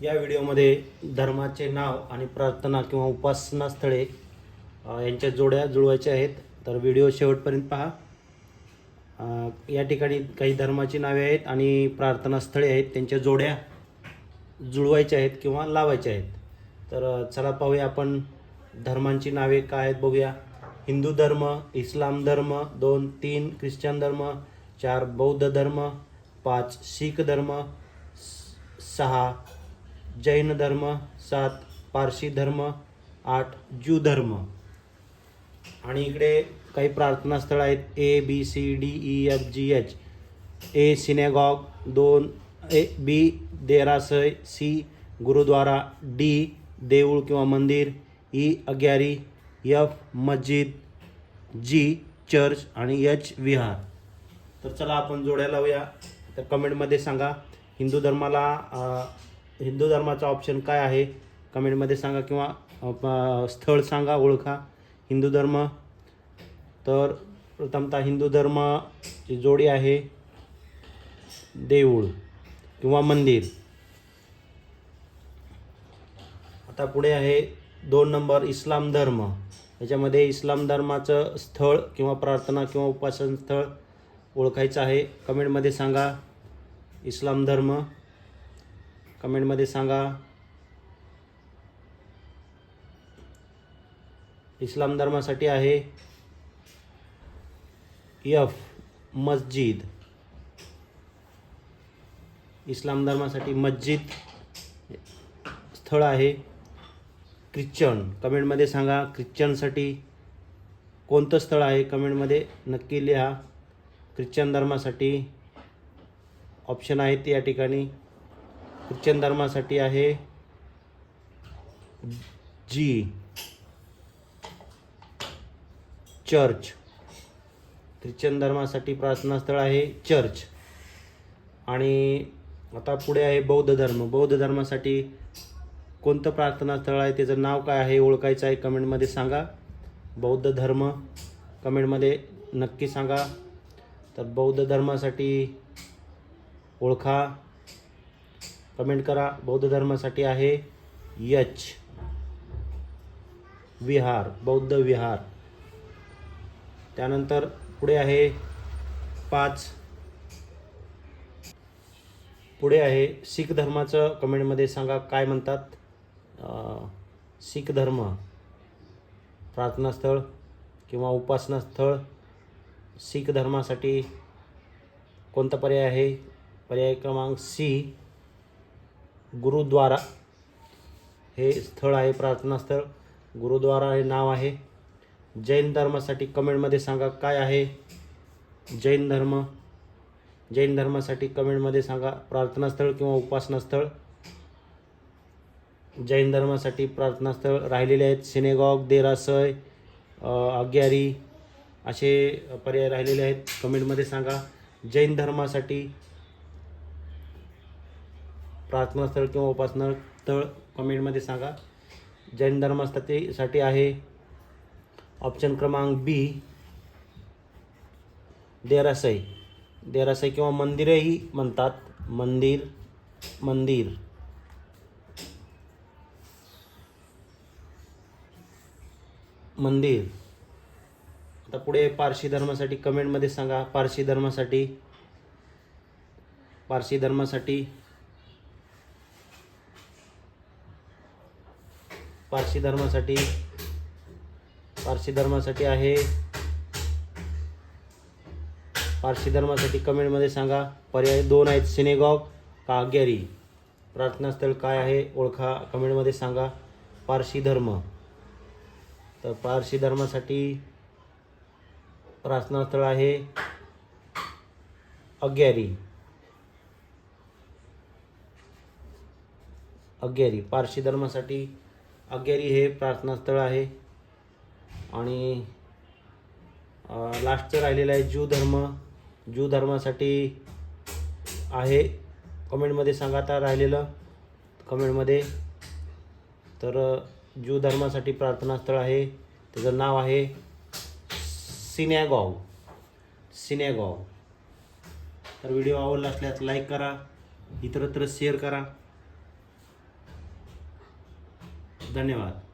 या व्हिडिओमध्ये धर्माचे नाव आणि प्रार्थना किंवा उपासना स्थळे यांच्या जोड्या जुळवायच्या आहेत. तर व्हिडिओ शेवटपर्यंत पहा. या ठिकाणी काही धर्माची नावे आहेत आणि प्रार्थना स्थळे आहेत, त्यांच्या जोड्या जुळवायच्या आहेत किंवा लावायच्या आहेत. तर चला पाहूया आपण धर्मांची नावे काय आहेत बघूया. हिंदू धर्म, इस्लाम धर्म, 2, 3 ख्रिश्चन धर्म, 4 बौद्ध धर्म, 5 शीख धर्म, 6 जैन धर्म, 7 पारशी धर्म, 8 ज्यू धर्म. आणि इकडे काही प्रार्थना स्थळ आहेत. ABCDEFGH. A सिनेगॉग, 2 B देरासय, C गुरुद्वारा, D देऊळ किंवा मंदिर, E अग्यारी, F मस्जिद, G चर्च आणि H विहार. तर चला आपण जोड्या लावूया. तर कमेंटमध्ये सांगा हिंदू धर्माचा ऑप्शन काय आहे, कमेंटमध्ये सांगा किंवा स्थळ सांगा, ओळखा हिंदू धर्म. तर प्रथमतः हिंदू धर्माची जोडी आहे देऊळ किंवा मंदिर. आता पुढे आहे 2 नंबर इस्लाम धर्म. याच्यामध्ये इस्लाम धर्माचं स्थळ किंवा प्रार्थना किंवा उपासना स्थळ ओळखायचं आहे. कमेंटमध्ये सांगा इस्लाम धर्म, कमेंटमध्ये सांगा. इस्लाम धर्मासाठी आहे F मस्जिद. इस्लाम धर्मासाठी मस्जिद स्थळ आहे. ख्रिश्चन, कमेंटमध्ये सांगा ख्रिश्चनसाठी कोणतं स्थळ आहे, कमेंटमध्ये नक्की लिहा. ख्रिश्चन धर्मासाठी ऑप्शन आहेत या ठिकाणी. ख्रिश्चन धर्मासाठी आहे G चर्च. ख्रिश्चन धर्मासाठी प्रार्थना स्थळ आहे चर्च. आणि आता पुढे आहे बौद्ध धर्म. बौद्ध धर्मासाठी कोणतं प्रार्थना स्थळ आहे, त्याचं नाव काय आहे, ओळखायचं आहे. कमेंटमध्ये सांगा बौद्ध धर्म, कमेंटमध्ये नक्की सांगा. तर बौद्ध धर्मासाठी ओळखा, कमेंट करा. बौद्ध धर्मासाठी आहे H विहार, बौद्ध विहार. त्यानंतर पुढे आहे 5. पुढे आहे शीख धर्माचं. कमेंटमध्ये सांगा काय म्हणतात. शीख धर्म प्रार्थना स्थळ किंवा उपासना स्थळ शीख धर्मासाठी कोणता पर्याय आहे, पर्याय क्रमांक C गुरुद्वारा हे स्थळ आहे, प्रार्थना स्थळ गुरुद्वारा हे नाव आहे. जैन धर्मासाठी कमेंटमध्ये सांगा काय आहे जैन धर्म. जैन धर्मासाठी कमेंटमध्ये सांगा प्रार्थना स्थळ किंवा उपासना स्थळ. जैन धर्मासाठी प्रार्थना स्थळ राहिलेले आहेत सिनेगॉग, देरासय, अग्यारी असे पर्याय राहिलेले आहेत. कमेंटमध्ये सांगा जैन धर्मासाठी प्रार्थना स्थळ किंवा उपासना स्थळ, कमेंटमध्ये सांगा. जैन धर्मासाठी आहे ऑप्शन क्रमांक B देरासई. देरासई किंवा मंदिरही म्हणतात, मंदिर. आता पुढे पारशी धर्मासाठी कमेंटमध्ये सांगा. पारशी धर्मासाठी आहे. पारशी धर्मासाठी कमेंटमध्ये सांगा. पर्याय 2 आहेत सिनेगॉग का अग्यारी. प्रार्थना स्थळ काय आहे ओळखा, कमेंटमध्ये सांगा. पारशी धर्म. तर पारशी धर्मासाठी प्रार्थना स्थळ आहे अग्यारी. पारशी धर्मासाठी अग्यारी हे प्रार्थना स्थळ आहे. आणि लास्टचं राहिलेलं आहे ज्यू धर्म. ज्यू धर्मासाठी आहे, कमेंटमध्ये सांगा आता राहिलेलं कमेंटमध्ये. तर ज्यू धर्मासाठी प्रार्थना स्थळ आहे, त्याचं नाव आहे सिनेगॉग. तर व्हिडिओ आवडला असल्यास लाईक करा, इतरत्र शेअर करा. धन्यवाद.